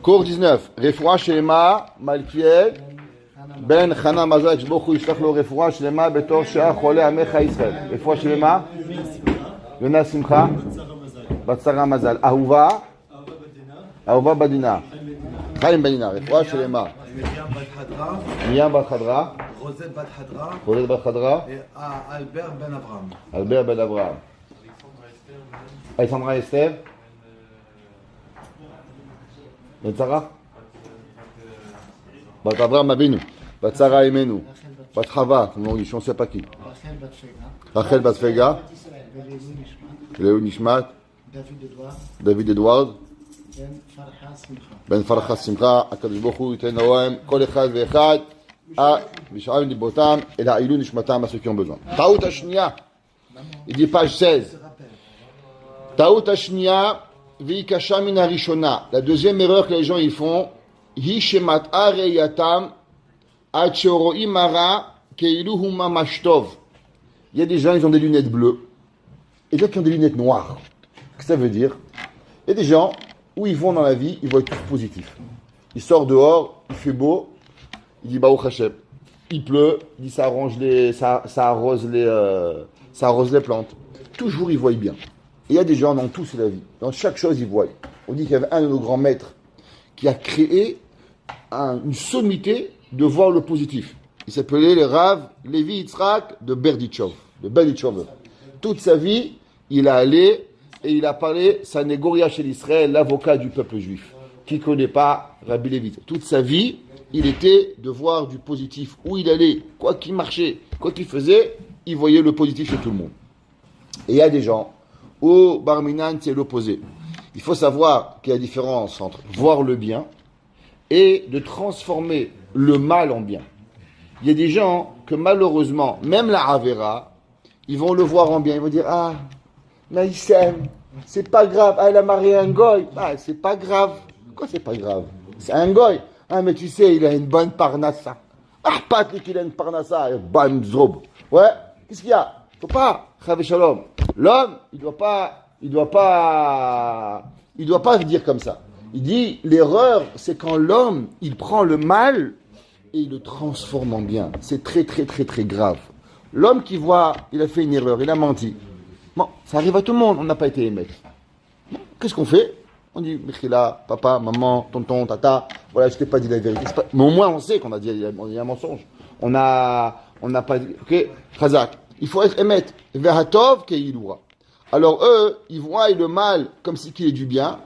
Cours 19. Refoua Shelema, Malkiel, Ben Chana Mazal, Jbochu Yishlach lo Refoua Shelema, Betor Shea Chole Amecha Israël. Refoua Shelema, Yona Simcha, Batsara Mazal. Ahuva, Ahuva Badina. Chaim Badina. Refoua Shelema. Miriam Bat Hadra. Rosette Bat Hadra. Rosette Bat Hadra. Et Albert Ben Abraham. Albert Ben Abraham. Alexandra Esther. Ben Sarah. Bat Abraham Abinu. Bat Sarah Emenu. Bat Chava, comme on dit, je ne sais pas qui. Rachel Bat Fega. Léo Nishmat. David Edward. Ben Farha Simcha. Akadosh Baruch Hu ייתן להם כל אחד ואחד בשעה ליבותם אל העילוי נשמתם à ceux qui ont besoin. טעות השנייה. Il dit page 16. Taout Ashnia, Vikasha Mina Rishona. La deuxième erreur que les gens y font, Hi Shemat Areyatam, Achoro Imara, Keiluhuma Mashtov. Il y a des gens, ils ont des lunettes bleues, et d'autres qui ont des lunettes noires. Qu'est-ce que ça veut dire? Il y a des gens, où ils vont dans la vie, ils voient tout positif. Ils sortent dehors, il fait beau, il dit Baruch Hashem. Il pleut, il dit ça arrose les plantes. Toujours ils voient bien. Et il y a des gens dans tout, c'est la vie. Dans chaque chose, ils voient. On dit qu'il y avait un de nos grands maîtres qui a créé une sommité de voir le positif. Il s'appelait le Rav Levi Yitzhak de Berdichov. Toute sa vie, il a allé et il a parlé Sanegoria chez l'Israël, l'avocat du peuple juif, qui ne connaît pas Rabbi Levi. Toute sa vie, il était de voir du positif. Où il allait, quoi qu'il marchait, quoi qu'il faisait, il voyait le positif chez tout le monde. Et il y a des gens, au Barminan, c'est l'opposé. Il faut savoir qu'il y a une différence entre voir le bien et de transformer le mal en bien. Il y a des gens que malheureusement, même la Avera, ils vont le voir en bien. Ils vont dire, ah, mais il s'aime, c'est pas grave. Ah, elle a marié un goy. Ah, c'est pas grave. Quoi, c'est pas grave? C'est un goy. Ah, mais tu sais, il a une bonne parnassa. Ah, pas qu'il a une parnassa, bonne zob. Ouais, qu'est-ce qu'il y a? Faut pas, Chavé Shalom. L'homme, il doit pas dire comme ça. Il dit, l'erreur, c'est quand l'homme, il prend le mal et il le transforme en bien. C'est très, très, très, très grave. L'homme qui voit, il a fait une erreur, il a menti. Bon, ça arrive à tout le monde, on n'a pas été émettre. Bon, qu'est-ce qu'on fait? On dit, Mechila, papa, maman, tonton, tata, voilà, je t'ai pas dit la vérité. Mais au moins, on sait qu'on a dit un mensonge. On n'a pas dit, ok, Chazak. Il faut être émettre. Vehatov keiloura. Alors eux, ils voient le mal comme si qu'il est du bien.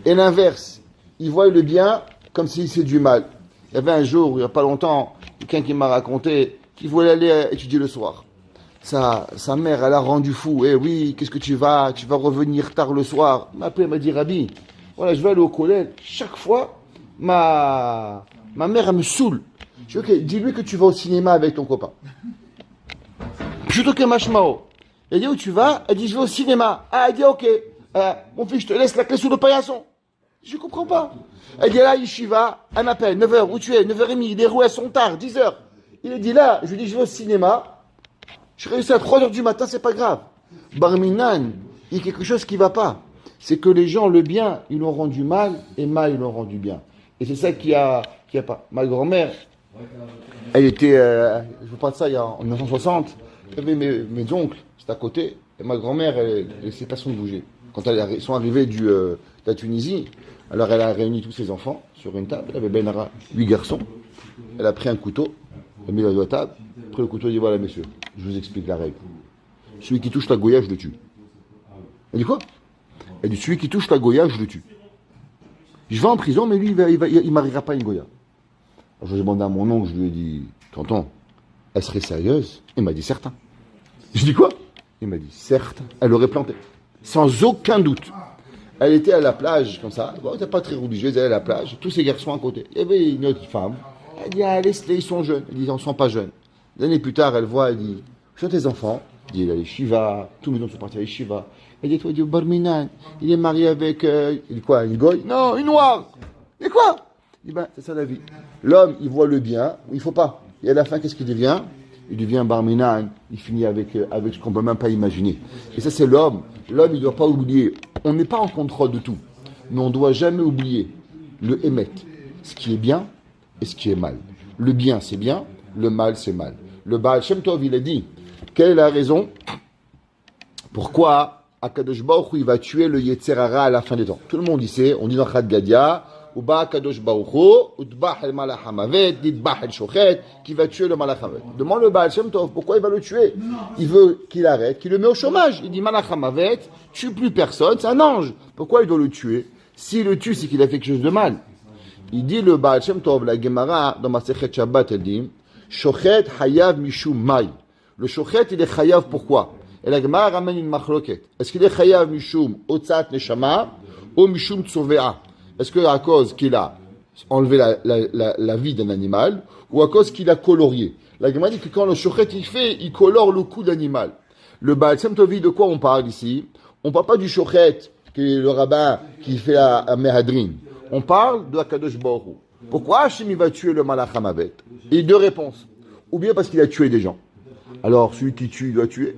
Et l'inverse. Ils voient le bien comme si c'est du mal. Il y avait un jour, il n'y a pas longtemps, quelqu'un qui m'a raconté qu'il voulait aller étudier le soir. Sa mère, elle a rendu fou. Eh oui, qu'est-ce que tu vas revenir tard le soir. Elle m'a appelé, elle m'a dit, Rabbi, voilà, je vais aller au collège. Chaque fois, ma mère, elle me saoule. Je dis, ok, dis-lui que tu vas au cinéma avec ton copain. Plutôt que Mashmao. Elle dit, où tu vas? Elle dit, je vais au cinéma. Ah, elle dit, ok. Mon fils, je te laisse la clé sous le paillasson. Je comprends pas. Elle dit, là, Yeshiva, elle m'appelle, 9h, où tu es? 9h30, les roues, elles sont tard, 10h. Il a dit, là, je lui dis, je vais au cinéma. Je réussis à 3h du matin, c'est pas grave. Barminan, il y a quelque chose qui va pas. C'est que les gens, le bien, ils l'ont rendu mal, et mal, ils l'ont rendu bien. Et c'est ça qui a pas. Ma grand-mère, elle était, je vous parle de ça, en 1960. Il y avait mes oncles, c'était à côté, et ma grand-mère, elle laissait personne bouger. Quand ils sont arrivés de la Tunisie, alors elle a réuni tous ses enfants sur une table, elle avait Benara, 8 garçons, elle a pris un couteau, elle a mis la table, pris le couteau, elle dit voilà messieurs, je vous explique la règle. Celui qui touche la Goya, je le tue. Elle dit quoi? Elle dit celui qui touche la Goya, je le tue. Je vais en prison, mais lui, il mariera pas une Goya. Alors je demandé à mon oncle, je lui ai dit, tonton, elle serait sérieuse? Il m'a dit certain. Je dis quoi? Il m'a dit certain. Elle aurait planté. Sans aucun doute. Elle était à la plage, comme ça. Bon, elle n'était pas très religieuse, elle est à la plage. Tous ces garçons à côté. Il y avait une autre femme. Elle dit, ah, ils sont jeunes. Elle dit, ils ne sont pas jeunes. Des années plus tard, elle voit, elle dit, où sont tes enfants? Elle dit, il a les Shiva. Tous mes enfants sont partis à les Shiva. Elle dit, toi, il dit, Barminan. Il est marié avec, il dit quoi, une goy? Non, une noire. Et quoi? Il dit, ben, c'est ça la vie. L'homme, il voit le bien, il ne faut pas. Et à la fin, qu'est-ce qu'il devient? Il devient Barminan, il finit avec ce qu'on ne peut même pas imaginer. Et ça, c'est l'homme. L'homme, il ne doit pas oublier. On n'est pas en contrôle de tout. Mais on ne doit jamais oublier le émet, ce qui est bien et ce qui est mal. Le bien, c'est bien, le mal, c'est mal. Le Baal Shem Tov, il a dit, quelle est la raison pourquoi Akadosh Baruch Hu, il va tuer le Yetzer Hara à la fin des temps. Tout le monde y sait, on dit dans Chad Gadia, Uba Akadosh Baruch Hu, Utbah el Malach Hamavet, Ditbah el Shochet, qui va tuer le Malach Hamavet. Demande le Baal Shem Tov, pourquoi il va le tuer? Il veut qu'il arrête, qu'il le met au chômage. Il dit Malach Hamavet, tue plus personne, c'est un ange. Pourquoi il doit le tuer? S'il le tue, c'est qu'il a fait quelque chose de mal. Il dit le Baal Shem Tov, la Gemara, dans Masechet Shabbat, elle dit, Shochet Hayav Mishum Mai. Le Shochet, il est Hayav, pourquoi? Et la Gemara ramène une machloket. Est-ce qu'il est Chayav Mishum Otzat Neshama ou Mishum Tsovea? Est-ce que à cause qu'il a enlevé la vie d'un animal ou à cause qu'il a colorié? La Gemara dit que quand le shochet il fait, il colore le cou d'animal. Le Baal Shem Tov, de quoi on parle ici? On parle pas du shochet, qui est le rabbin qui fait la Mehadrin. On parle de Akadosh Baruch Hu. Pourquoi Hachem il va tuer le Malach Hamavet? Et deux réponses. Ou bien parce qu'il a tué des gens. Alors celui qui tue, il doit tuer.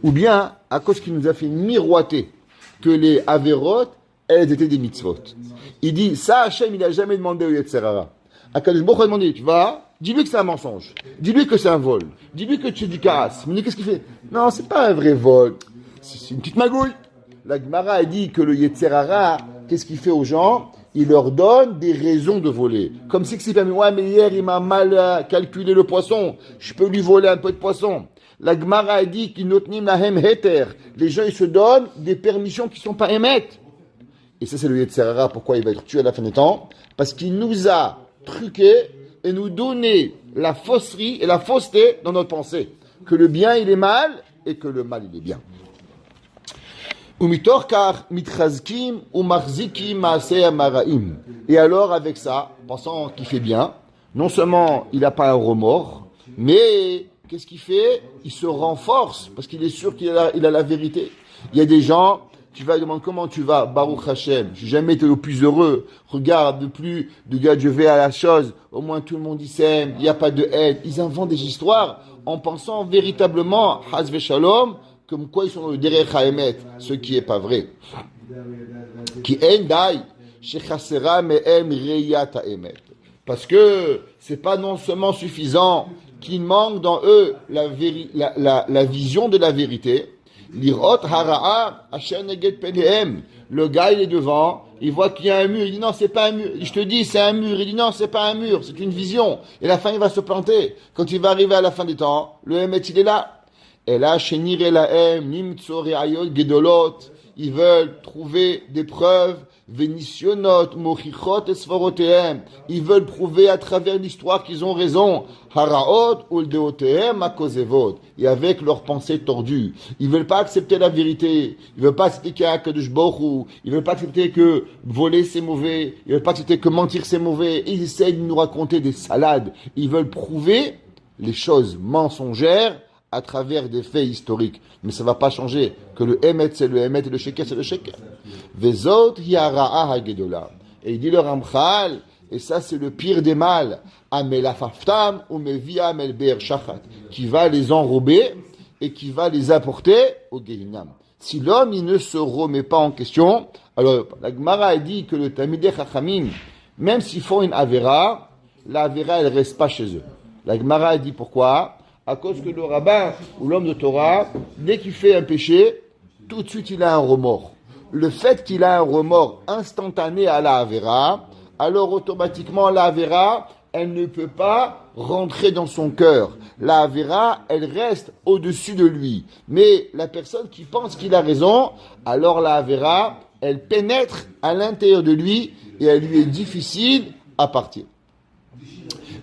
Ou bien à cause qu'il nous a fait miroiter que les Averot, elles étaient des mitzvot. Il dit, ça Hachem, il n'a jamais demandé au Yetzer Hara. Akadosh Baruch Hu a demandé, tu vas, dis-lui que c'est un mensonge. Dis-lui que c'est un vol. Dis-lui que tu es du karas. Mais qu'est-ce qu'il fait? Non, c'est pas un vrai vol. C'est une petite magouille. La Gemara a dit que le Yetzer Hara, qu'est-ce qu'il fait aux gens? Il leur donne des raisons de voler. Comme si c'est permis. Ouais, mais hier, il m'a mal calculé le poisson. Je peux lui voler un peu de poisson. La Gemara a dit qu'ils notnim lahem heter. Les gens, ils se donnent des permissions qui ne sont pas émettes. Et ça, c'est le Yetzer Hara. Pourquoi il va être tué à la fin des temps? Parce qu'il nous a truqué et nous donné la fausserie et la fausseté dans notre pensée. Que le bien, il est mal et que le mal, il est bien. Et alors, avec ça, pensant qu'il fait bien, non seulement il n'a pas un remords, mais qu'est-ce qu'il fait? Il se renforce parce qu'il est sûr qu'il a la vérité. Il y a des gens, tu vas demander comment tu vas, Baruch Hashem, j'ai jamais été le plus heureux, regarde, de gars, je vais à la chose, au moins tout le monde y s'aime, il n'y a pas de haine. Ils inventent des histoires en pensant véritablement, Hazve Shalom, comme quoi ils sont le derech haemet, ce qui est pas vrai. Qui en dai, shechasera mehem reyat haemet. Parce que c'est pas non seulement suffisant qu'il manque dans eux la vision de la vérité. Lirot hara'a asher neged penehem. Le gars il est devant, il voit qu'il y a un mur, il dit non c'est pas un mur. Je te dis c'est un mur, il dit non c'est pas un mur, c'est une vision. Et à la fin il va se planter. Quand il va arriver à la fin des temps, le Emet il est là. Et là, ils veulent trouver des preuves, vénitionot, mochichot et svorotehem. Ils veulent prouver à travers l'histoire qu'ils ont raison. Haraot uldeotehem akozevot. Et avec leurs pensées tordues. Ils veulent pas accepter la vérité. Ils veulent pas accepter qu'il y a un Kadosh Baruch Hu. Ils veulent pas accepter que voler c'est mauvais. Ils veulent pas accepter que mentir c'est mauvais. Ils essayent de nous raconter des salades. Ils veulent prouver les choses mensongères à travers des faits historiques. Mais ça ne va pas changer. Que le Emet, c'est le Emet et le Sheker, c'est le Sheker. Vezot hiara'a hagedola. Et il dit le Ramchal, et ça c'est le pire des mal, amelafaftam ou meviam el be'er shachat, qui va les enrober et qui va les apporter au Gehinam. Si l'homme, il ne se remet pas en question, alors la Gemara a dit que le Talmidei Chachamim, même s'ils font une Avera, la Avera, elle ne reste pas chez eux. La Gemara a dit pourquoi? À cause que le rabbin ou l'homme de Torah, dès qu'il fait un péché, tout de suite il a un remords. Le fait qu'il a un remords instantané à la Avera, alors automatiquement la Avera, elle ne peut pas rentrer dans son cœur. La Avera, elle reste au-dessus de lui. Mais la personne qui pense qu'il a raison, alors la Avera, elle pénètre à l'intérieur de lui et elle lui est difficile à partir.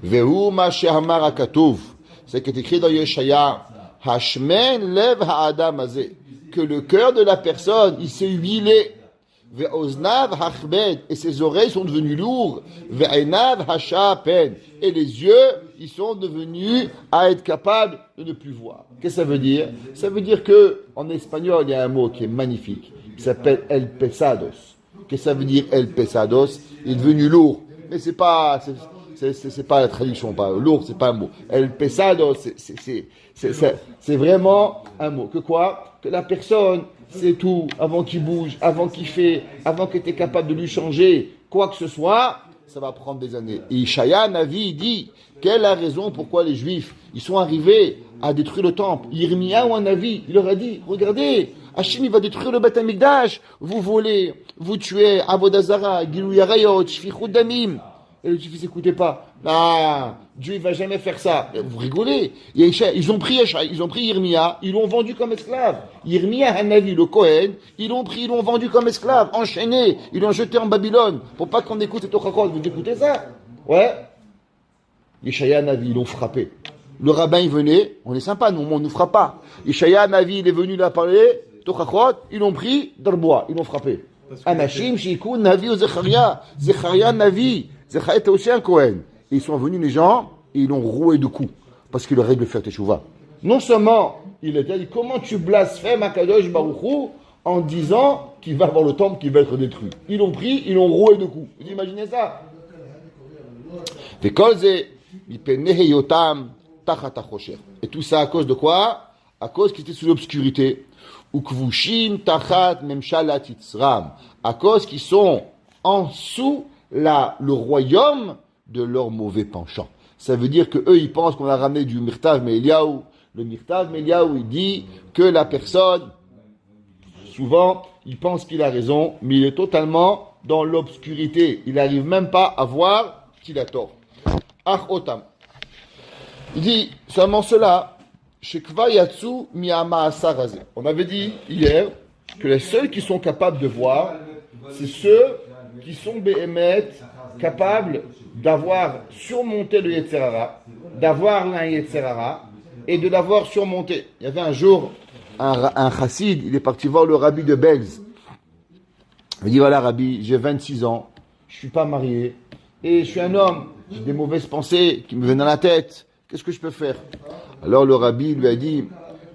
Vehu ma she'amar hakatuv. C'est qui est écrit dans Yeshaya, Hashmen lev ha'adam azeh, que le cœur de la personne, il s'est huilé, ve'oznav hachbed, et ses oreilles sont devenues lourdes, ve'enav hashapen, et les yeux, ils sont devenus à être capables de ne plus voir. Qu'est-ce que ça veut dire? Ça veut dire que, en espagnol, il y a un mot qui est magnifique, qui s'appelle el pesados. Qu'est-ce que ça veut dire el pesados? Il est devenu lourd. Mais c'est pas la traduction, pas lourd, c'est pas un mot. El pesado, c'est vraiment un mot. Que quoi? Que la personne, c'est tout, avant qu'il bouge, avant qu'il fait, avant qu'il était capable de lui changer quoi que ce soit, ça va prendre des années. Et Ishaïa, Navi, dit, quelle est la raison pourquoi les Juifs, ils sont arrivés à détruire le temple. Yirmiya ou un Navi, il leur a dit, regardez, Hachim, il va détruire le Beth Amikdash, vous volez, vous tuez, Avodazara, Gilou Yarayot, Shfichut Damim. Et le fils, écoutez pas. Ah, Dieu, il va jamais faire ça. Vous rigolez. Ils ont pris Yirmiya, ils l'ont vendu comme esclave. Yirmiya, Hanavi, le Kohen, ils l'ont pris, ils l'ont vendu comme esclave, enchaîné, ils l'ont jeté en Babylone, pour pas qu'on écoute cette Ochakot. Vous écoutez ça? Ouais. Yeshaya Navi, ils l'ont frappé. Le rabbin, il venait, on est sympa, nous, on ne nous frappe pas. Yeshaya Navi, il est venu là parler, Tochakot, ils l'ont pris dans le bois, ils l'ont frappé. Anashim, Shikou, Navi, ou Zecharia, Zecharia, Navi. Zecharia était aussi un Kohen. Et ils sont venus, les gens, et ils l'ont roué de coups. Parce qu'il aurait dû faire teshuva. Non seulement, il a dit, comment tu blasphèmes Akadosh Baruch Hu en disant qu'il va avoir le temple qui va être détruit. Ils l'ont pris, ils l'ont roué de coups. Vous imaginez ça? Et tout ça à cause de quoi? À cause qu'ils étaient sous l'obscurité. À cause qu'ils sont en dessous le royaume de leur mauvais penchant. Ça veut dire que eux ils pensent qu'on a ramené du Mirtav Meliaou. Le Mirtav Meliaou, il dit que la personne, souvent, il pense qu'il a raison, mais il est totalement dans l'obscurité. Il n'arrive même pas à voir qu'il a tort. Ach otam. Il dit seulement cela. Shekva yatsu miyama asaraze. On avait dit hier que les seuls qui sont capables de voir, c'est ceux qui sont béhémet, capables d'avoir surmonté le Yetzerara, d'avoir un Yetzerara et de l'avoir surmonté. Il y avait un jour un chassid, il est parti voir le rabbi de Belz. Il dit voilà rabbi, j'ai 26 ans, je suis pas marié et je suis un homme, j'ai des mauvaises pensées qui me viennent dans la tête. Qu'est-ce que je peux faire? Alors le rabbi lui a dit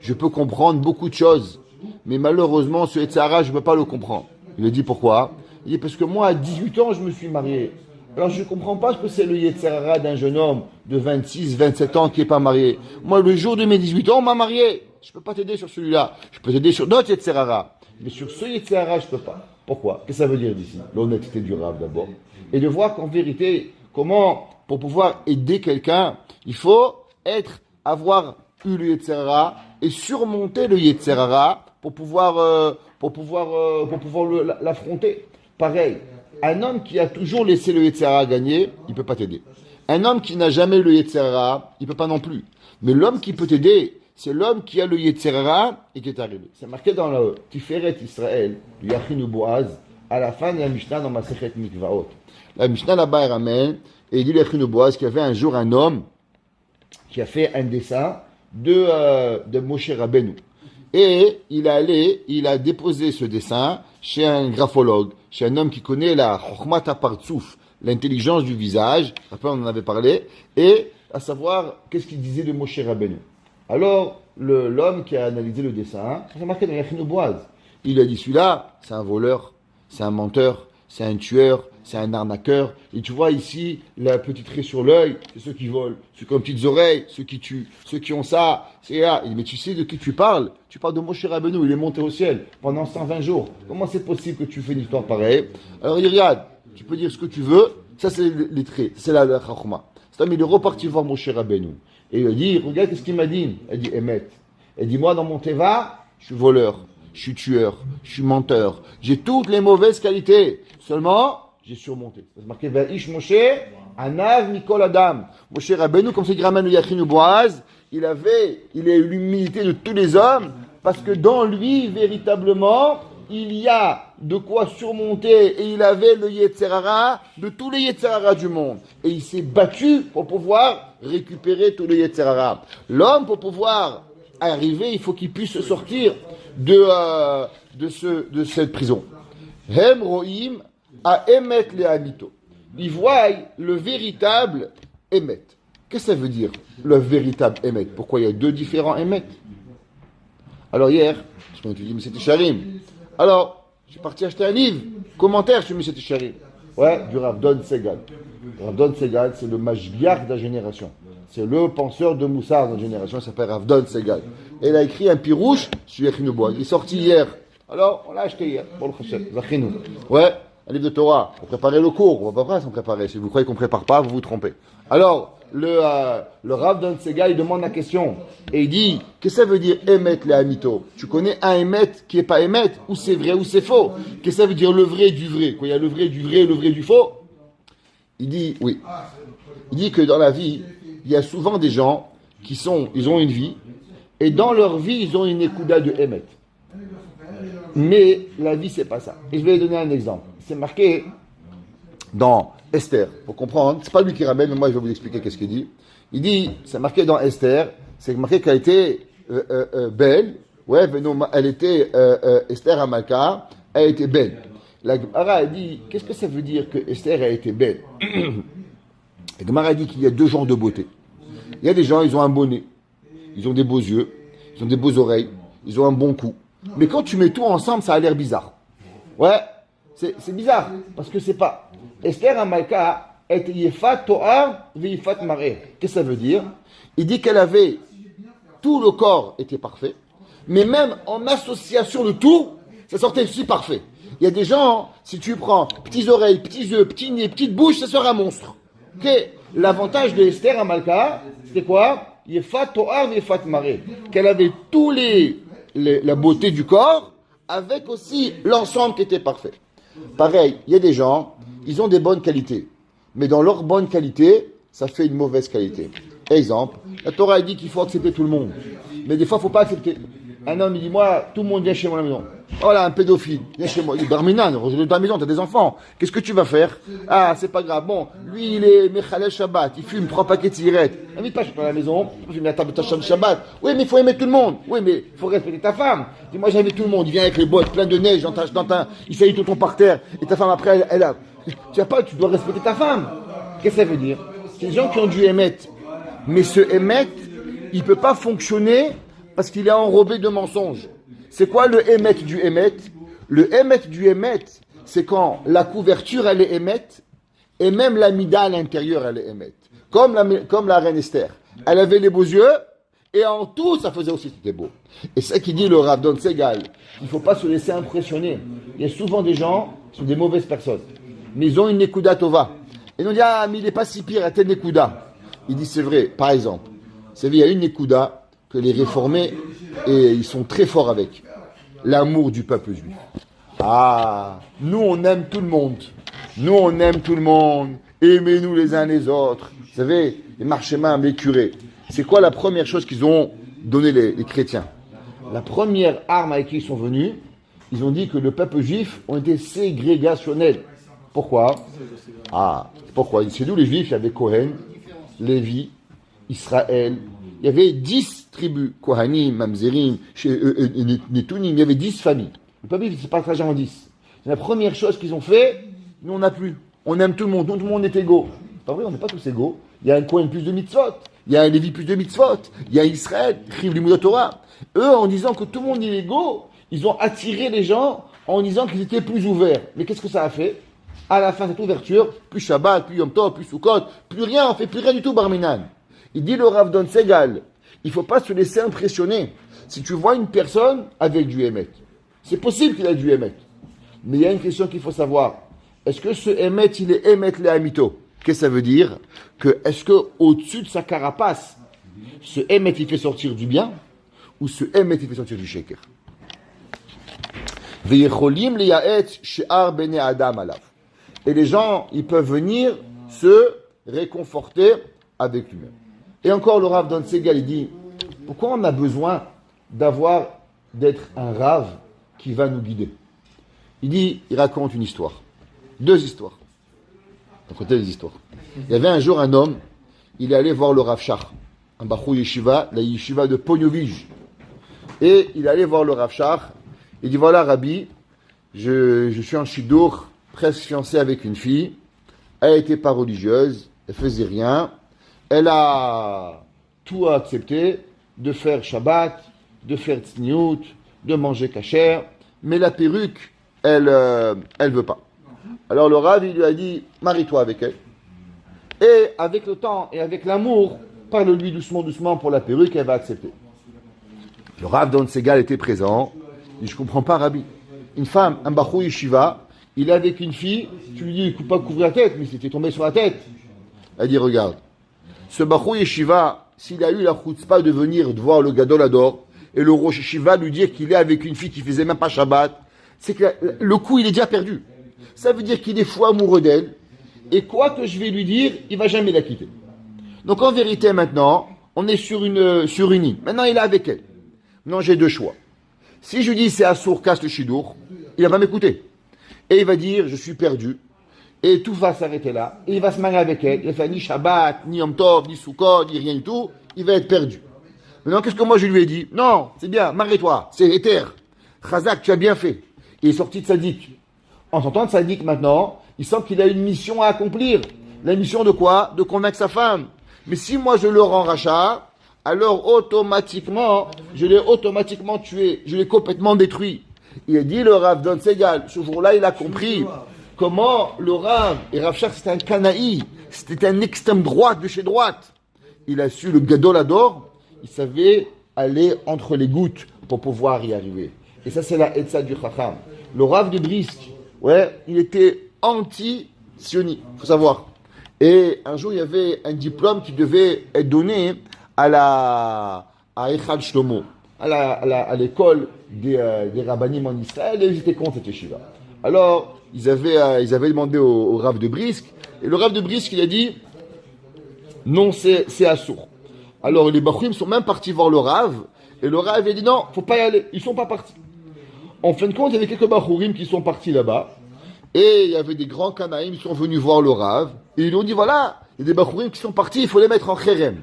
je peux comprendre beaucoup de choses, mais malheureusement ce Yetzerara je ne peux pas le comprendre. Il lui a dit pourquoi? Il dit parce que moi à 18 ans je me suis marié. Alors je ne comprends pas ce que c'est le Yetzerara d'un jeune homme de 26, 27 ans qui n'est pas marié. Moi le jour de mes 18 ans on m'a marié. Je ne peux pas t'aider sur celui-là. Je peux t'aider sur d'autres Yetzerara. Mais sur ce Yetzerara je ne peux pas. Pourquoi? Qu'est-ce que ça veut dire d'ici? L'honnêteté du Rav d'abord. Et de voir qu'en vérité, comment, pour pouvoir aider quelqu'un, il faut avoir eu le Yetzerara et surmonter le Yetzerara pour pouvoir l'affronter. Pareil, un homme qui a toujours laissé le Yetzerara gagner, il ne peut pas t'aider. Un homme qui n'a jamais eu le Yetzerara, il ne peut pas non plus. Mais l'homme qui peut t'aider, c'est l'homme qui a le Yetzerara et qui est arrivé. C'est marqué dans le Tiferet Israël, du Yachinu Boaz, à la fin de la Mishnah dans Masechet Mikvaot. La Mishnah là-bas elle ramène, et il dit le Yachinu Boaz qu'il y avait un jour un homme qui a fait un dessin de Moshe Rabbeinu. Et il a déposé ce dessin chez un graphologue, chez un homme qui connaît la Chokhmat HaPartsouf, l'intelligence du visage, après on en avait parlé, et à savoir qu'est-ce qu'il disait de Moshe Rabbeinu. Alors, l'homme qui a analysé le dessin, c'est marqué dans Yachinu Boaz. Il a dit celui-là, c'est un voleur, c'est un menteur, c'est un tueur, c'est un arnaqueur. Et tu vois ici, la petite raie sur l'œil, c'est ceux qui volent, ceux qui ont petites oreilles, ceux qui tuent, ceux qui ont ça, c'est là. Il dit, mais tu sais de qui tu parles? Tu parles de Moshe Rabbeinu, il est monté au ciel pendant 120 jours. Comment c'est possible que tu fais une histoire pareille? Alors il dit, regarde, tu peux dire ce que tu veux, ça c'est les traits, c'est la chachma. C'est homme, il est reparti voir Moshe Rabbeinu. Et il a dit, regarde qu'est-ce qu'il m'a dit. Elle dit, Emet. Elle dit, moi dans mon teva, je suis voleur, je suis tueur, je suis menteur. J'ai toutes les mauvaises qualités. Seulement, j'ai surmonté. C'est marqué, Va'ish Moshe, Anav Mikol Adam. Moshe Rabbeinu, comme c'est qu'il ramène le Yachinu Boaz, il a eu l'humilité de tous les hommes, parce que dans lui, véritablement, il y a de quoi surmonter, et il avait le Yetzerara de tous les Yetzerara du monde. Et il s'est battu pour pouvoir récupérer tous les Yetzerara. L'homme, pour pouvoir arriver, il faut qu'il puisse sortir de cette prison. Hem ro'im a emet le hamito. Ils voient le véritable emet. Qu'est-ce que ça veut dire, le véritable emet? Pourquoi il y a deux différents emet? Alors hier, je me suis dit, mais c'était Charim. Alors, je suis parti acheter un livre, commentaire sur M. Técharim. Ouais, du Rav Don Segal. Rav Don Segal, c'est le mashgiach de la génération. C'est le penseur de Moussard de notre génération, il s'appelle Rav Don Segal. Et il a écrit un pirouche sur Yachinu Boaz. Il est sorti hier. Alors, on l'a acheté hier. Bon, Zachinu. Ouais, un livre de Torah, on préparait le cours, on va pas s'en préparer. Si vous croyez qu'on prépare pas, vous vous trompez. Alors, le Rav Don Sega, il demande la question, et il dit, qu'est-ce que ça veut dire émettre les amito? Tu connais un émettre qui est pas émettre, ou c'est vrai ou c'est faux? Qu'est-ce que ça veut dire le vrai du vrai? Quoi, il y a le vrai du vrai, le vrai du faux? Il dit, oui. Il dit que dans la vie, il y a souvent des gens ils ont une vie, et dans leur vie, ils ont une ékouda de émettre. Mais la vie, c'est pas ça. Et je vais donner un exemple. C'est marqué dans Esther, pour comprendre. C'est pas lui qui ramène, mais moi je vais vous expliquer qu'est-ce qu'il dit. Il dit, c'est marqué dans Esther, c'est marqué qu'elle était belle. Ouais, mais non, elle était Esther Amalka, elle était belle. La Gemara a dit, qu'est-ce que ça veut dire que Esther a été belle? La Gemara a dit qu'il y a deux genres de beauté. Il y a des gens, ils ont un beau nez, ils ont des beaux yeux, ils ont des beaux oreilles, ils ont un bon cou. Mais quand tu mets tout ensemble, ça a l'air bizarre. Ouais, c'est bizarre, parce que c'est pas. Esther Amalka était Yefat Toar Veyifat Maré. Qu'est-ce que ça veut dire? Il dit qu'elle avait, tout le corps était parfait, mais même en association de tout, ça sortait aussi parfait. Il y a des gens, si tu prends petites oreilles, petits yeux, petits nez, petite bouche, ça sera un monstre. Okay. L'avantage de Esther Amalka, c'était quoi? Yefat Toar Veyifat Maré. Qu'elle avait tous la beauté du corps, avec aussi l'ensemble qui était parfait. Pareil, il y a des gens, ils ont des bonnes qualités, mais dans leur bonne qualité, ça fait une mauvaise qualité. Exemple, la Torah dit qu'il faut accepter tout le monde, mais des fois, il ne faut pas accepter. Un homme, il dit, moi, tout le monde vient chez moi à la maison. Oh là, un pédophile, viens chez moi. Il dit, Barminan, rejoins ta maison, tu as des enfants. Qu'est-ce que tu vas faire? Ah, c'est pas grave. Bon, lui, il est Mechalel Shabbat, il fume 3 paquets de cigarettes. Invite pas chez toi à la maison, il fume la table de Shabbat. Oui, mais il faut aimer tout le monde. Oui, mais il faut respecter ta femme. Dis, moi, j'aime tout le monde. Il vient avec les bottes pleines de neige, il salit tout ton par terre. Et ta femme, après, elle a. Tu dois respecter ta femme. Qu'est-ce que ça veut dire? C'est des gens qui ont dû émettre. Mais ce émettre, il ne peut pas fonctionner parce qu'il est enrobé de mensonges. C'est quoi le émettre du émettre? Le émettre du émettre, c'est quand la couverture, elle est émettre, et même l'amida à l'intérieur, elle est émettre. Comme la reine Esther. Elle avait les beaux yeux, et en tout, ça faisait aussi, c'était beau. Et c'est ça qui dit le Rav Don Segal. Il ne faut pas se laisser impressionner. Il y a souvent des gens qui sont des mauvaises personnes. Mais ils ont une Nekuda Tova. Et nous dit, ah, mais il n'est pas si pire à tel Nekuda. Il dit, c'est vrai, par exemple. C'est vrai, il y a une Nekuda que les réformés, et ils sont très forts avec. L'amour du peuple juif. Ah, nous on aime tout le monde. Nous on aime tout le monde. Aimez-nous les uns les autres. Vous savez, les marchemins, les curés. C'est quoi la première chose qu'ils ont donné les chrétiens? La première arme avec qui ils sont venus, ils ont dit que le peuple juif ont été ségrégationnels. Pourquoi? Ah, pourquoi? C'est nous les juifs, il y avait Cohen, Lévi, Israël. Il y avait 10 tribus, Kohanim, Mamzerim, Netounim, il y avait 10 familles. Le peuple juif s'est partagé en 10. La première chose qu'ils ont fait, nous on n'a plus. On aime tout le monde, nous, tout le monde est égaux. C'est pas vrai, on n'est pas tous égaux. Il y a un Kohen plus de mitzvot, il y a un Lévi plus de mitzvot, il y a Israël, Riv Limud Torah. Eux, en disant que tout le monde est égaux, ils ont attiré les gens en disant qu'ils étaient plus ouverts. Mais qu'est-ce que ça a fait? À la fin de cette ouverture, plus Shabbat, plus Yom Tov, plus Sukkot, plus rien, on fait plus rien du tout, Barminan. Il dit le Rav Don Segal, il ne faut pas se laisser impressionner. Si tu vois une personne avec du Hémet, c'est possible qu'il ait du Hémet. Mais il y a une question qu'il faut savoir. Est-ce que ce Hémet, il est Hémet le Hamito? Qu'est-ce que ça veut dire? Est-ce qu'au-dessus de sa carapace, ce Hémet, il fait sortir du bien? Ou ce Hémet, il fait sortir du Sheker? Veyecholim le Yaet she'ar bene Adam alav. Et les gens, ils peuvent venir se réconforter avec lui-même. Et encore le Rav Don Segal, il dit, pourquoi on a besoin d'être un Rav qui va nous guider? Il raconte une histoire. 2 histoires. Racontez les histoires. Il y avait un jour un homme, il est allé voir le Rav Shach, un Bachou Yeshiva, la Yeshiva de Ponyovij. Et il est allé voir le Rav Shach, il dit, voilà Rabbi, je suis en Shidour, presque fiancé avec une fille, elle n'était pas religieuse, elle faisait rien, elle a tout accepté, de faire Shabbat, de faire Tzniut, de manger kasher, mais la perruque, elle veut pas. Alors le Rav, il lui a dit, marie-toi avec elle. Et avec le temps et avec l'amour, parle-lui doucement pour la perruque, elle va accepter. Le Rav Don Segal était présent. Il dit, je comprends pas, Rabbi. Une femme, un Bachou Yeshiva, il est avec une fille, tu lui dis, il ne faut pas couvrir la tête, mais c'était tombé sur la tête. Elle dit, regarde, ce Bachou Yeshiva, s'il a eu la chutzpah de venir de voir le Gadol Hador, et le Rosh Yeshiva lui dire qu'il est avec une fille qui faisait même pas Shabbat, c'est que le coup, il est déjà perdu. Ça veut dire qu'il est fou amoureux d'elle, et quoi que je vais lui dire, il va jamais la quitter. Donc en vérité, maintenant, on est sur une île. Maintenant, il est avec elle. Maintenant, j'ai deux choix. Si je lui dis c'est Assour, casse le Shidour, il va m'écouter. Et il va dire, je suis perdu. Et tout va s'arrêter là. Et il va se marier avec elle. Il va faire ni Shabbat, ni Yom Tov, ni Sukkot, ni rien du tout. Il va être perdu. Maintenant, qu'est-ce que moi je lui ai dit? Non, c'est bien, marie-toi, c'est éther. Chazak, tu as bien fait. Il est sorti de Sadik. En sortant de Sadik maintenant, il sent qu'il a une mission à accomplir. La mission de quoi? De convaincre sa femme. Mais si moi je le rends rachat, alors automatiquement, je l'ai automatiquement tué. Je l'ai complètement détruit. Il a dit le Rav Don Segal, ce jour-là il a compris comment le Rav, et Rav Shach c'était un Kanaï, c'était un extrême droite de chez droite. Il a su le Gadol Hador, il savait aller entre les gouttes pour pouvoir y arriver. Et ça c'est la Etza du Chacham. Le Rav de Brisk, ouais, il était anti-Sioni, faut savoir. Et un jour il y avait un diplôme qui devait être donné à Echad Shlomo, à l'école des rabbinim en Israël, et ils étaient contre cette yeshiva. Alors, ils avaient demandé au Rav de Brisk, et le Rav de Brisk, il a dit, non, c'est Assour. Alors, les Bachouim sont même partis voir le Rav, et le Rav a dit, non, faut pas y aller, ils sont pas partis. En fin de compte, il y avait quelques Bachourim qui sont partis là-bas, et il y avait des grands Kanaïm qui sont venus voir le Rav, et ils lui ont dit, voilà, il y a des Bachourim qui sont partis, il faut les mettre en Kherem.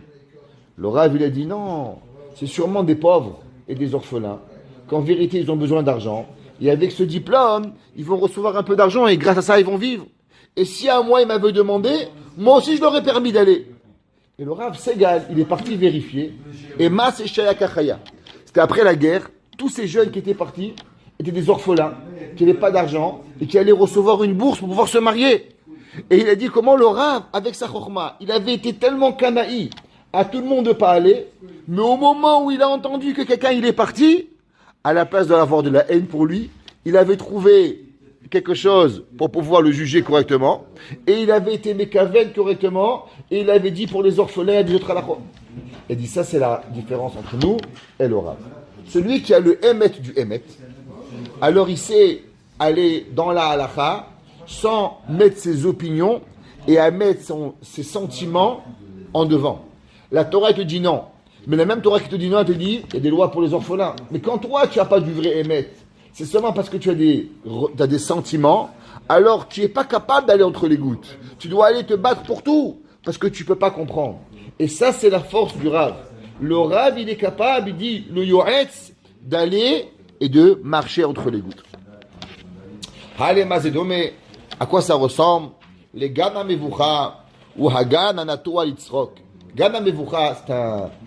Le Rav, il a dit, non, c'est sûrement des pauvres et des orphelins, qu'en vérité, ils ont besoin d'argent. Et avec ce diplôme, ils vont recevoir un peu d'argent et grâce à ça, ils vont vivre. Et si à moi, il m'avait demandé, moi aussi, je leur ai permis d'aller. Et le Rav Segal, il est parti vérifier. Et Mas et Shaya Kachaya. C'était après la guerre. Tous ces jeunes qui étaient partis étaient des orphelins, qui n'avaient pas d'argent et qui allaient recevoir une bourse pour pouvoir se marier. Et il a dit comment le Rav, avec sa chorma, il avait été tellement canaï à tout le monde de pas aller, mais au moment où il a entendu que quelqu'un il est parti, à la place d'avoir de la haine pour lui, il avait trouvé quelque chose pour pouvoir le juger correctement, et il avait été mécaven correctement, et il avait dit pour les orphelins, des autres halachot. Il dit ça c'est la différence entre nous et le Rav. Celui qui a le émet du émet, alors il sait aller dans la halacha sans mettre ses opinions et à mettre ses sentiments en devant. La Torah te dit non. Mais la même Torah qui te dit non, elle te dit il y a des lois pour les orphelins. Mais quand toi, tu n'as pas du vrai émet, c'est seulement parce que tu as des sentiments, alors tu n'es pas capable d'aller entre les gouttes. Tu dois aller te battre pour tout, parce que tu ne peux pas comprendre. Et ça, c'est la force du Rav. Le Rav, il est capable, il dit, le Yoretz, d'aller et de marcher entre les gouttes. Hale Mazedome, à quoi ça ressemble? Les Gana Mevucha, ou Hagan Anato Alitzrok. Gana Mevucha,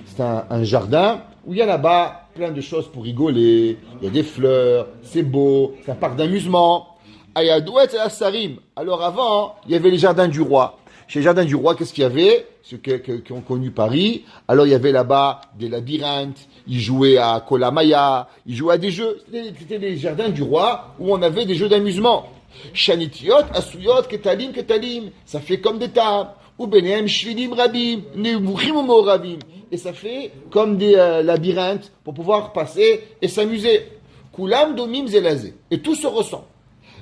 c'est un jardin où il y a là-bas plein de choses pour rigoler. Il y a des fleurs, c'est beau, c'est un parc d'amusement. Ayadouet et Assarim. Alors avant, il y avait les jardins du roi. Chez les jardins du roi, qu'est-ce qu'il y avait? Ceux qui ont connu Paris. Alors il y avait là-bas des labyrinthes. Ils jouaient à Kolamaya. Ils jouaient à des jeux. C'était les jardins du roi où on avait des jeux d'amusement. Shanitiot, Asuyot, Ketalim. Ça fait comme des tables. Ou Benem, Shvilim, Rabim, Nebuchim ou Morabim. Et ça fait comme des labyrinthes pour pouvoir passer et s'amuser. Kulam, Domim, Zelazé. Et tout se ressent.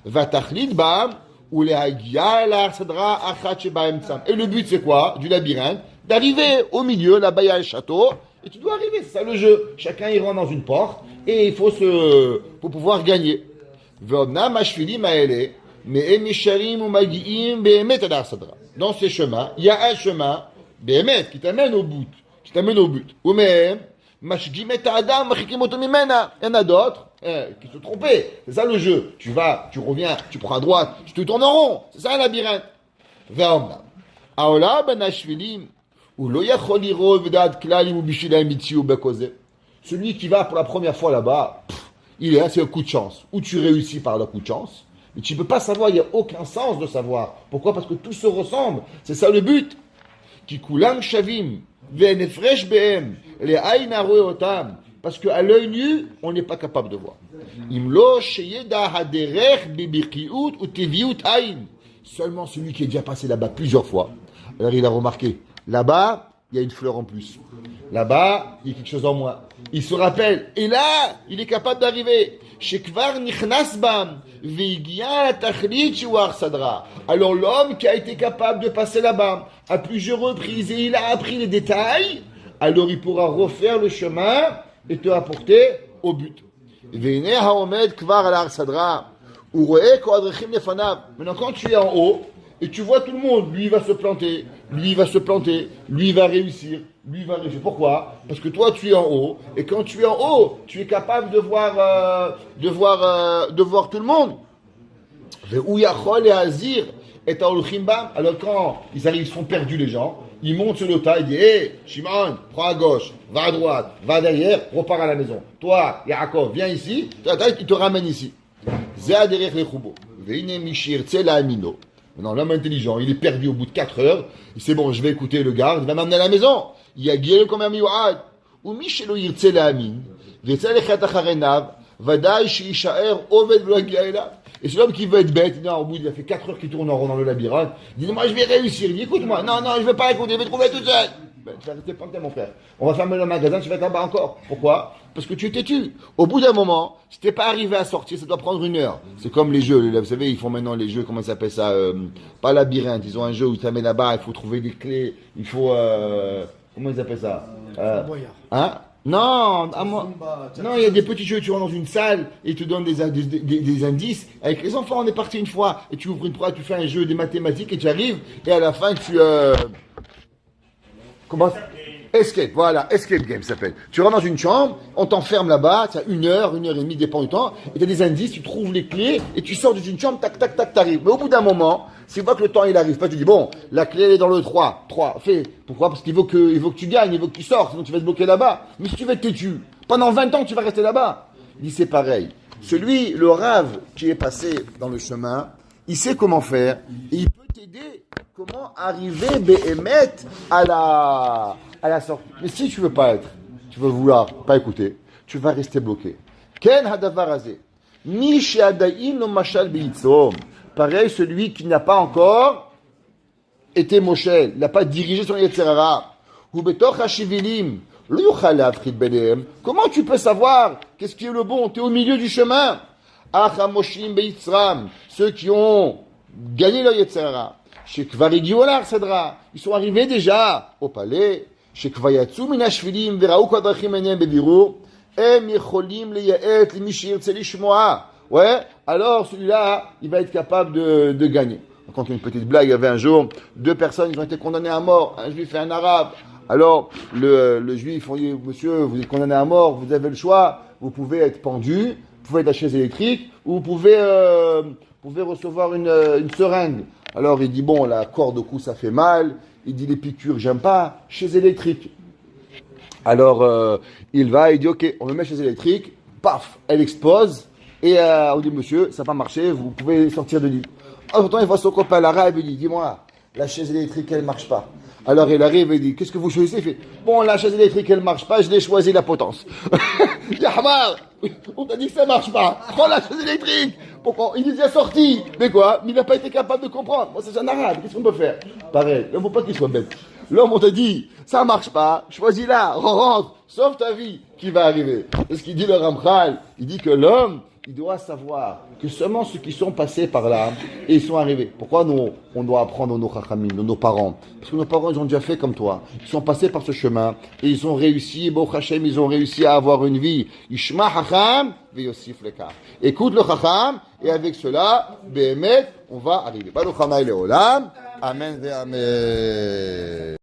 Vatachlid, Bam, ou les Hagia, la Sadra, Achat, Shebaem, Tsam. Et le but, c'est quoi? Du labyrinthe? D'arriver au milieu, là-bas, il y a le château. Et tu dois arriver, c'est ça le jeu. Chacun, il rentre dans une porte. Et il faut pour pouvoir gagner. Ve'odna, Mashvilim, Aele. Mais Emisharim ou Magiim, Behemet, Adar Sadra. Dans ces chemins, il y a un chemin, Behemet, qui t'amène au but. Ou même, Mashgimet Adam, Machikim Otomimena. Il y en a d'autres qui se trompaient. C'est ça le jeu. Tu vas, tu reviens, tu prends à droite, tu te tournes en rond. C'est ça un labyrinthe. Ve'omna. Aola ben Ashvilim. Ou lo yachol lirov v'dad klalim ou bishilam mitzi ou bekoze. Celui qui va pour la première fois là-bas, c'est un coup de chance. Ou tu réussis par le coup de chance. Mais tu ne peux pas savoir, il n'y a aucun sens de savoir. Pourquoi? Parce que tout se ressemble. C'est ça le but. Ki kulam shavim ve'nefresh be'em le'ayin aroe otam. Parce qu'à l'œil nu, on n'est pas capable de voir. Imlo sheyeda haderech bibiqiut ou teviut aïn. Seulement celui qui est déjà passé là-bas plusieurs fois. Alors il a remarqué, là-bas, il y a une fleur en plus. Là-bas, il y a quelque chose en moins. Il se rappelle. Et là, il est capable d'arriver. Shekvar nichnas bam. Veigia tachlit shuar sadra. Alors l'homme qui a été capable de passer là-bas à plusieurs reprises et il a appris les détails, alors il pourra refaire le chemin et te apporter au but. Veine haomed kvar al sadra. Uroe ko adrechim lefanav. Maintenant, quand tu es en haut, et tu vois tout le monde, lui il va se planter, lui il va se planter, lui il va réussir, lui il va réussir. Pourquoi? Parce que toi tu es en haut, et quand tu es en haut, tu es capable de voir tout le monde. Alors quand ils arrivent, ils sont perdus les gens, ils montent sur le tas, ils disent hé, Shimon, prends à gauche, va à droite, va derrière, repars à la maison. Toi, Yaakov, viens ici, il te ramène ici. Maintenant, l'homme intelligent, il est perdu au bout de 4 heures. Il sait, bon, je vais écouter le garde, il va m'amener à la maison. Il y a Guillaume comme un miouad. Ou Michelo Yirtse la Amin. Vetsalechat acharenav. Vadaï Shishaer Oved Vlagiaela. Et c'est l'homme qui veut être bête. Non, au bout, il a fait 4 heures qu'il tourne en rond dans le labyrinthe. Il dit, moi, je vais réussir. Il dit, écoute-moi. Non, je vais pas écouter, je vais trouver tout seul. Ben, tu vas rester planté, mon frère. On va fermer le magasin, tu vas être là-bas encore. Pourquoi? Parce que tu es têtu. Au bout d'un moment, si t'es pas arrivé à sortir, ça doit prendre 1 heure. C'est comme les jeux. Vous savez, ils font maintenant les jeux, comment ça s'appelle ça? Pas labyrinthe. Ils ont un jeu où tu t'amènes là-bas, il faut trouver des clés. Il faut, comment ils appellent ça? Hein? Non, non, il y a des petits jeux, tu rentres dans une salle et ils te donnent des indices. Avec les enfants, on est parti une fois et tu ouvres une proie, tu fais un jeu des mathématiques et tu arrives et à la fin tu... Comment? Escape, voilà, Escape Game s'appelle. Tu rentres dans une chambre, on t'enferme là-bas, tu as 1 heure, 1 heure et demie, dépend du temps, et tu as des indices, tu trouves les clés, et tu sors d'une chambre, tac, tac, tac, t'arrives. Mais au bout d'un moment, si tu vois que le temps il arrive pas, tu dis, bon, la clé elle est dans le 3, fais. Pourquoi? Parce qu'il veut que tu gagnes, il veut que tu sors, sinon tu vas te bloquer là-bas. Mais si tu veux être têtu, pendant 20 ans tu vas rester là-bas. Il dit, c'est pareil. Celui, le rave qui est passé dans le chemin, il sait comment faire, et il peut t'aider comment arriver, Béhémet, à la sortie. Mais si tu veux pas être, tu veux vouloir pas écouter, tu vas rester bloqué. Ken hadavar hazeh. Mi she'adaim lo mashal beitzom. Pareil, celui qui n'a pas encore été moshel, il n'a pas dirigé son yetzerara. Hu betoch hashivilim. Lo yuchal la'afrid benehem. Comment tu peux savoir qu'est-ce qui est le bon? Tu es au milieu du chemin. Ach hamoshim beitzram. Ceux qui ont gagné leur yetzerara. Shekvar igiu al Sadra. Ils sont arrivés déjà au palais. שכבר יצאו מן השבילים וראו כל הדרכים עיניהם בבירור, הם יכולים לייעץ למי שירצה לשמוע. Ouais, alors celui-là, il va être capable de gagner. On raconte une petite blague, il y avait un jour, 2 personnes, ils ont été condamnées à mort, un juif et un arabe. Alors, le juif, on dit, monsieur, vous êtes condamné à mort, vous avez le choix, vous pouvez être pendu, vous pouvez être à la chaise électrique, ou vous pouvez recevoir une seringue. Alors il dit, bon, la corde au cou, ça fait mal. Il dit, les piqûres, j'aime pas. Chaise électrique. Alors, il va, il dit, ok, on me met chaise électrique. Paf, elle explose. Et on dit, monsieur, ça n'a pas marché, vous pouvez sortir de l'île. En même temps, il voit son copain l'arabe, il dit, dis-moi, la chaise électrique, elle marche pas. Alors il arrive et il dit, qu'est-ce que vous choisissez? Il fait, bon, la chaise électrique, elle marche pas, je l'ai choisi la potence. Yahmar, on t'a dit que ça marche pas. Prends la chaise électrique. Pourquoi? Il est déjà sorti. Mais quoi? Mais il n'a pas été capable de comprendre. Moi, c'est un arabe. Qu'est-ce qu'on peut faire? Pareil. Il ne faut pas qu'il soit bête. L'homme, on t'a dit, ça marche pas. Choisis-la. Rentre. Sauve ta vie. Qui va arriver? C'est ce qu'il dit le Ramchal. Il dit que l'homme, il doit savoir que seulement ceux qui sont passés par là, et ils sont arrivés. Pourquoi nous, on doit apprendre de nos chachamim, de nos parents? Parce que nos parents, ils ont déjà fait comme toi. Ils sont passés par ce chemin, et ils ont réussi, Baruch Hashem, ils ont réussi à avoir une vie. Ishma chacham, ve'yosif leka. Écoute le chacham, et avec cela, Béhémet, on va arriver. Baruch Hanai Leolam. Amen ve'amen.